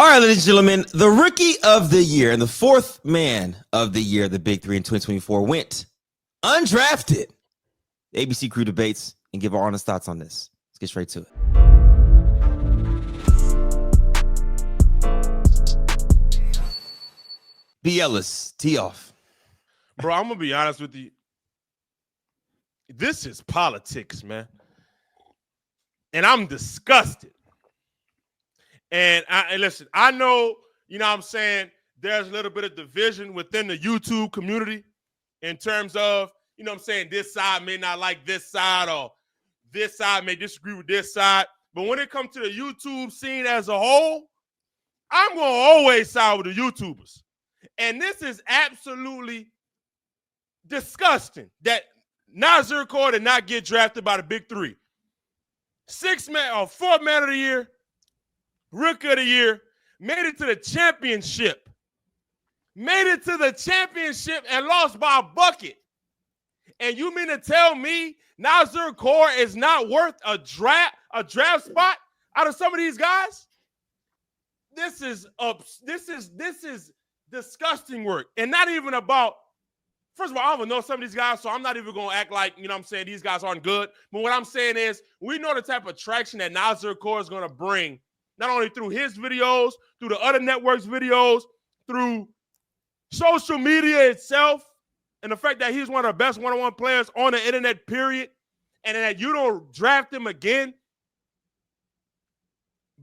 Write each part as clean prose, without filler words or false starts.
All right, ladies and gentlemen, the rookie of the year and the fourth man of the year, the Big Three in 2024, went undrafted. The ABC crew debates and give our honest thoughts on this. Let's get straight to it. B. Ellis, tee off. Bro, I'm going to be honest with you. This is politics, man. And I'm disgusted. And listen, I know, you know what I'm saying, there's a little bit of division within the YouTube community in terms of, you know what I'm saying, this side may not like this side or this side may disagree with this side. But when it comes to the YouTube scene as a whole, I'm going to always side with the YouTubers. And this is absolutely disgusting that Nazir Kaur did not get drafted by the Big Three. Fourth man of the year, rookie of the year, made it to the championship. Made it to the championship and lost by a bucket. And you mean to tell me Nazir Kaur is not worth a draft spot out of some of these guys? This is disgusting work. And not even about, first of all, I don't know some of these guys, so I'm not even going to act like, you know what I'm saying, these guys aren't good. But what I'm saying is we know the type of traction that Nazir Kaur is going to bring, not only through his videos, through the other networks' videos, through social media itself, and the fact that he's one of the best one-on-one players on the internet, period, and that you don't draft him again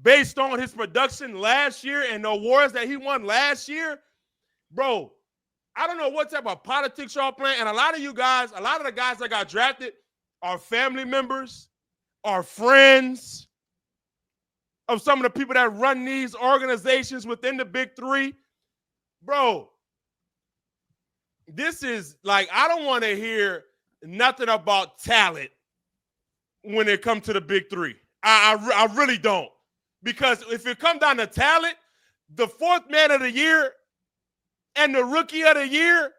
based on his production last year and the awards that he won last year, bro, I don't know what type of politics y'all playing. And a lot of you guys, a lot of the guys that got drafted are family members, are friends of some of the people that run these organizations within the Big Three. Bro, this is like, I don't want to hear nothing about talent when it comes to the Big Three. I really don't. Because if it comes down to talent, the fourth man of the year and the rookie of the year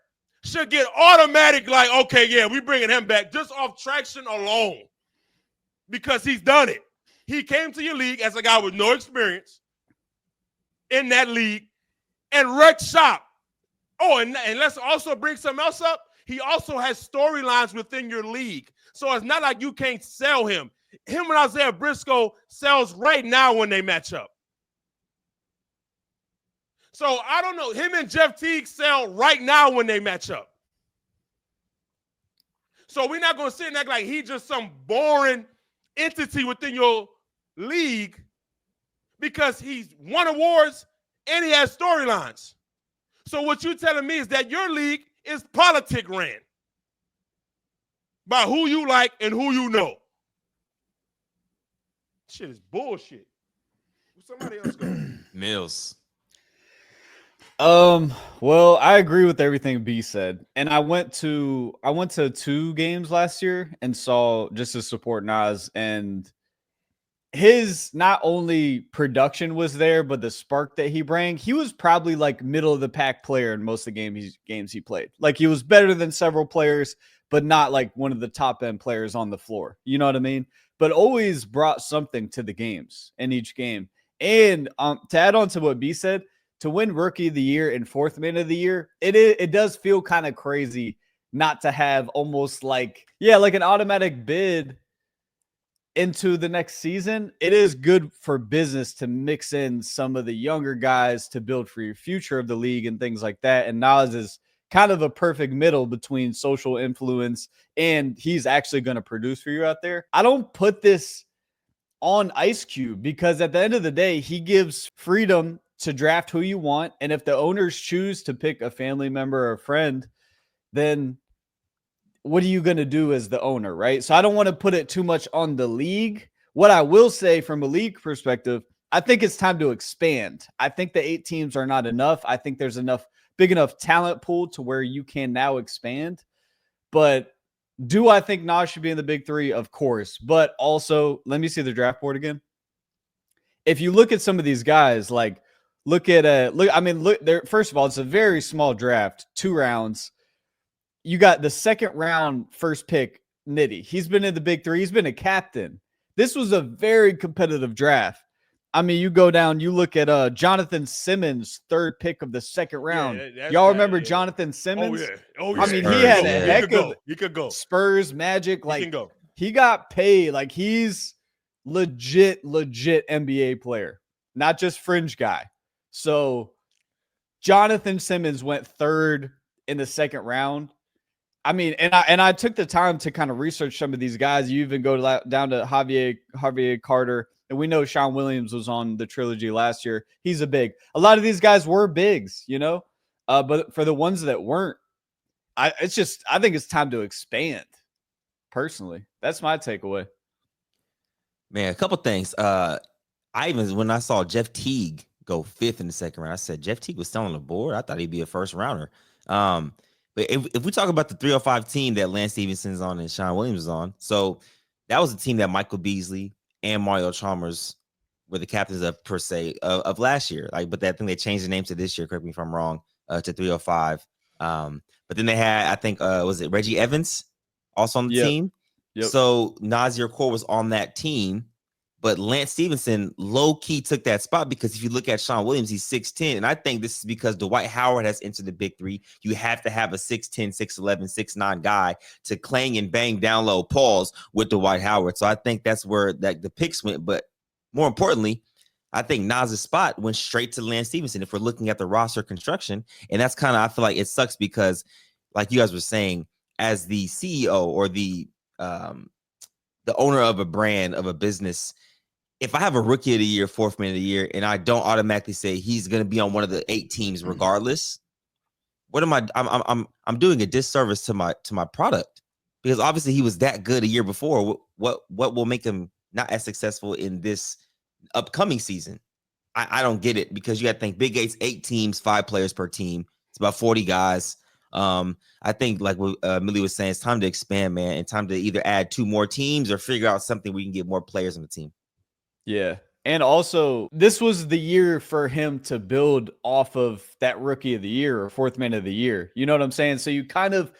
should get automatic, like, okay, yeah, we bringing him back just off traction alone because he's done it. He came to your league as a guy with no experience in that league and wrecked shop. Oh, and let's also bring something else up. He also has storylines within your league. So it's not like you can't sell him. Him and Isaiah Briscoe sells right now when they match up. So I don't know. Him and Jeff Teague sell right now when they match up. So we're not going to sit and act like he's just some boring entity within your league because he's won awards and he has storylines. So what you're telling me is that your league is politic ran by who you like and who you know. Shit is bullshit. Somebody else go. Mills. Well, I agree with everything B said. And I went to 2 games last year and saw just to support Nas, and his not only production was there, but the spark that he brought. He was probably like middle of the pack player in most of the games he played. Like he was better than several players, but not like one of the top end players on the floor. You know what I mean? But always brought something to the games in each game. And to add on to what B said, to win rookie of the year and fourth man of the year, it does feel kind of crazy not to have almost like an automatic bid into the next season. It is good for business to mix in some of the younger guys to build for your future of the league and things like that. And Nas is kind of a perfect middle between social influence and he's actually going to produce for you out there. I don't put this on Ice Cube because at the end of the day, he gives freedom to draft who you want. And if the owners choose to pick a family member or a friend, then what are you going to do as the owner, right? So I don't want to put it too much on the league. What I will say from a league perspective, I think it's time to expand. I think the 8 teams are not enough. I think there's big enough talent pool to where you can now expand. But do I think Nas should be in the Big Three? Of course. But also, let me see the draft board again. If you look at some of these guys, like look there. First of all, it's a very small draft, 2 rounds. You got the second round first pick, Nitty. He's been in the Big Three. He's been a captain. This was a very competitive draft. I mean, you go down, you look at Jonathan Simmons, 3rd pick of the 2nd round. Yeah, Y'all remember Jonathan Simmons? Oh yeah. I mean, he had a Yeah. heck of He could go. Spurs, Magic. He Like, can go. he got paid. Like, he's legit NBA player, not just fringe guy. So Jonathan Simmons went 3rd in the 2nd round. I mean, and I took the time to kind of research some of these guys. You even go down to Javier Carter, and we know Sean Williams was on the trilogy last year. He's a big. A lot of these guys were bigs, you know, but for the ones that weren't, I think it's time to expand. Personally, that's my takeaway. Man, a couple things. When I saw Jeff Teague go 5th in the 2nd round, I said Jeff Teague was still on the board. I thought he'd be a first rounder. But if we talk about the 305 team that Lance Stevenson's on and Sean Williams is on, so that was a team that Michael Beasley and Mario Chalmers were the captains of, per se, of last year. But I think they changed the name to this year. Correct me if I'm wrong. To 305. But then they had, I think, was it Reggie Evans also on the team? Yep. So Nasir Core was on that team. But Lance Stevenson low-key took that spot because if you look at Sean Williams, he's 6'10". And I think this is because Dwight Howard has entered the big 3. You have to have a 6'10", 6'11", 6'9" guy to clang and bang down low pause with Dwight Howard. So I think that's where the picks went. But more importantly, I think Nas's spot went straight to Lance Stevenson if we're looking at the roster construction. And that's kind of, I feel like it sucks because, like you guys were saying, as the CEO or the owner of a brand, of a business, if I have a rookie of the year, 4th man of the year, and I don't automatically say he's going to be on one of the 8 teams regardless, what am I? I'm doing a disservice to my product because obviously he was that good a year before. What will make him not as successful in this upcoming season? I don't get it because you got to think Big 8's 8 teams, 5 players per team. It's about 40 guys. I think like what Millie was saying, it's time to expand, man, and time to either add 2 more teams or figure out something we can get more players on the team. Yeah. And also, this was the year for him to build off of that rookie of the year or 4th man of the year. You know what I'm saying? So you kind of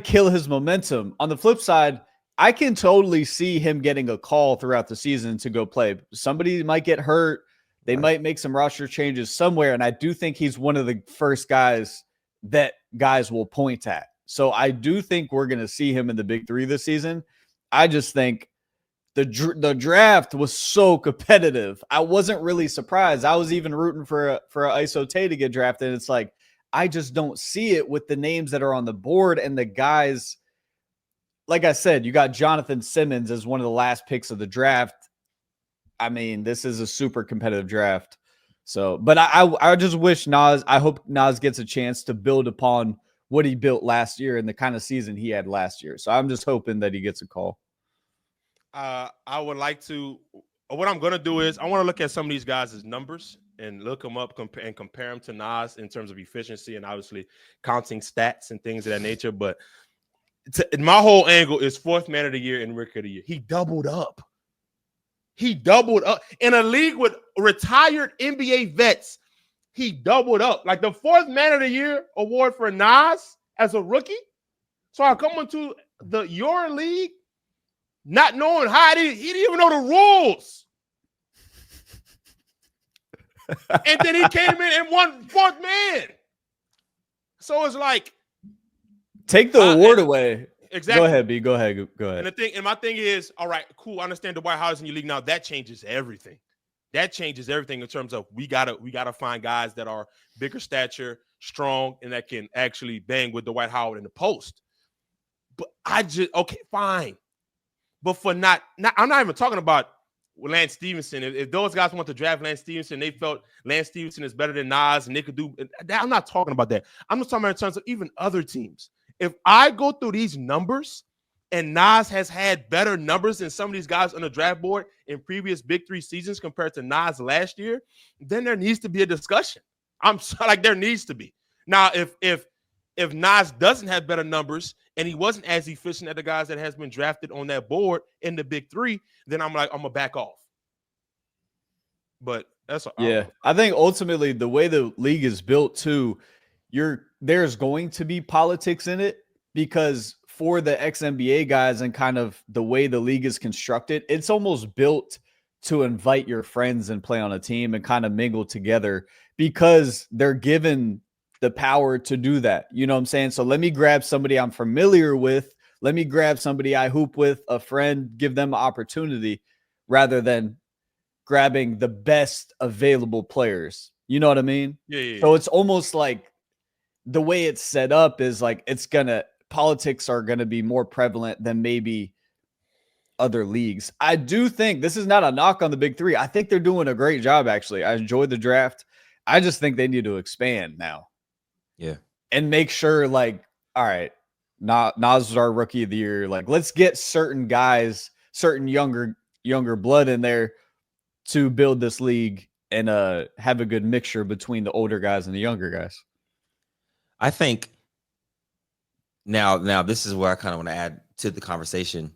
kill his momentum. On the flip side, I can totally see him getting a call throughout the season to go play. Somebody might get hurt. They might make some roster changes somewhere. And I do think he's one of the first guys that guys will point at. So I do think we're going to see him in the big 3 this season. I just think the draft was so competitive. I wasn't really surprised. I was even rooting for a ISO Tay to get drafted. It's like, I just don't see it with the names that are on the board and the guys. Like I said, you got Jonathan Simmons as one of the last picks of the draft. I mean, this is a super competitive draft. So, but I just wish I hope Nas gets a chance to build upon what he built last year and the kind of season he had last year. So I'm just hoping that he gets a call. I would like to. What I'm going to do is I want to look at some of these guys' numbers and look them up and compare them to Nas in terms of efficiency and obviously counting stats and things of that nature. But my whole angle is 4th man of the year and rookie of the year. He doubled up. He doubled up in a league with retired NBA vets. He doubled up like the 4th man of the year award for Nas as a rookie. So I come into your league. Not knowing how he didn't even know the rules. And then he came in and won 4th man. So it's like, take the award away. Exactly. Go ahead, B. Go ahead. And my thing is, all right, cool. I understand Dwight Howard's in your league now. That changes everything. That changes everything in terms of we gotta find guys that are bigger stature, strong, and that can actually bang with Dwight Howard in the post. But okay, fine. But for I'm not even talking about Lance Stevenson. If those guys want to draft Lance Stevenson, they felt Lance Stevenson is better than Nas and they could do that. I'm not talking about that. I'm just talking about in terms of even other teams. If I go through these numbers and Nas has had better numbers than some of these guys on the draft board in previous big 3 seasons compared to Nas last year, then there needs to be a discussion. There needs to be. Now, if Nas doesn't have better numbers and he wasn't as efficient as the guys that has been drafted on that board in the big 3, then I'm gonna back off. But that's I think ultimately the way the league is built too, there's going to be politics in it because for the ex-NBA guys and kind of the way the league is constructed, it's almost built to invite your friends and play on a team and kind of mingle together because they're given the power to do that. You know what I'm saying? So let me grab somebody I'm familiar with. Let me grab somebody I hoop with, a friend, give them an opportunity rather than grabbing the best available players. You know what I mean? Yeah. So it's almost like the way it's set up is like politics are gonna be more prevalent than maybe other leagues. I do think this is not a knock on the big three. I think they're doing a great job, actually. I enjoyed the draft. I just think they need to expand now. Yeah. And make sure, like, all right, Nas is our rookie of the year. Like, let's get certain guys, certain younger blood in there to build this league and have a good mixture between the older guys and the younger guys. I think now this is where I kind of want to add to the conversation.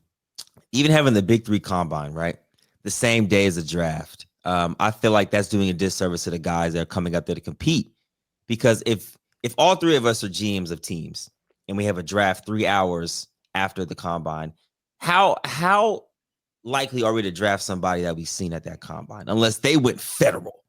Even having the big three combine, right? The same day as the draft. I feel like that's doing a disservice to the guys that are coming up there to compete. Because if all three of us are GMs of teams and we have a draft 3 hours after the combine, how likely are we to draft somebody that we've seen at that combine? Unless they went federal.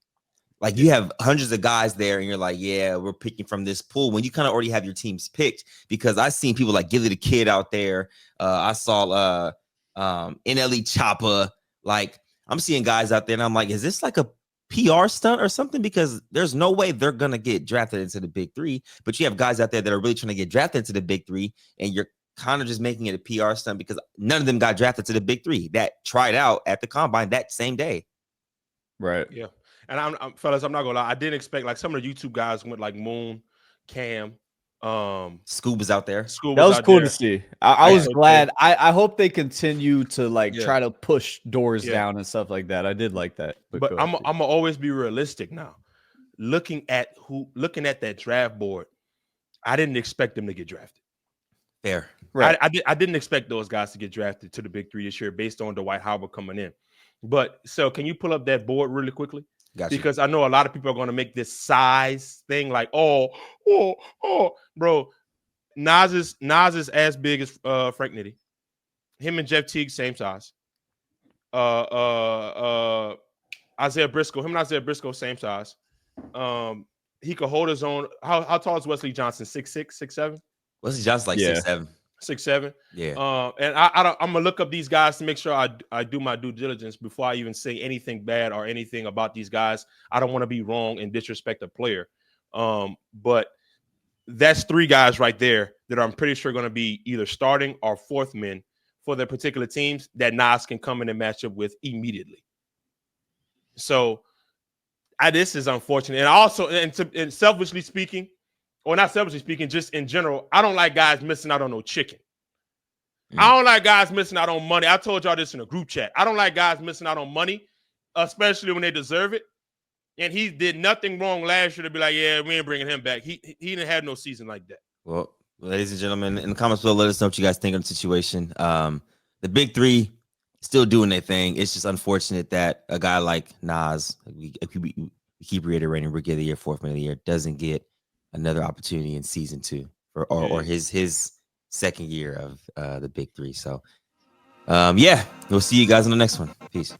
Like you have hundreds of guys there and you're like, yeah, we're picking from this pool when you kind of already have your teams picked. Because I've seen people like Gilly the Kid out there. I saw NLE Choppa. Like I'm seeing guys out there and I'm like, is this like a PR stunt or something? Because there's no way they're going to get drafted into the big three. But you have guys out there that are really trying to get drafted into the big three. And you're kind of just making it a PR stunt because none of them got drafted to the big three that tried out at the combine that same day. Right. Yeah. And I'm fellas, I'm not gonna lie. I didn't expect like some of the YouTube guys went like Moon, Cam, Scoob was out there. That was cool to see. I was glad. I hope they continue to try to push doors down and stuff like that. I did like that. But I'm gonna always be realistic now. Looking at that draft board, I didn't expect them to get drafted. Fair. Right. I didn't expect those guys to get drafted to the big three this year based on Dwight Howard coming in. But so can you pull up that board really quickly? Gotcha. Because I know a lot of people are going to make this size thing like, oh, bro. Nas is as big as Frank Nitty. Him and Jeff Teague, same size. Isaiah Briscoe, him and Isaiah Briscoe, same size. He could hold his own. How tall is Wesley Johnson? 6'6", 6'7"? Wesley Johnson like 6'7". 6'7". Yeah. And I'm gonna look up these guys to make sure I do my due diligence before I even say anything bad or anything about these guys. I don't want to be wrong and disrespect a player. But that's 3 guys right there that I'm pretty sure going to be either starting or fourth men for their particular teams that Nas can come in and match up with immediately. So this is unfortunate. And also, and selfishly speaking, or not selfishly speaking, just in general, I don't like guys missing out on no chicken. I don't like guys missing out on money. I told y'all this in a group chat. I don't like guys missing out on money, especially when they deserve it. And he did nothing wrong last year to be like, yeah, we ain't bringing him back. He didn't have no season like that. Well, ladies and gentlemen, in the comments below, let us know what you guys think of the situation. The big three still doing their thing. It's just unfortunate that a guy like Nas, we keep reiterating, rookie of the year, fourth man of the year, doesn't get another opportunity in season 2 or his second year of the big three. So, we'll see you guys in the next one. Peace.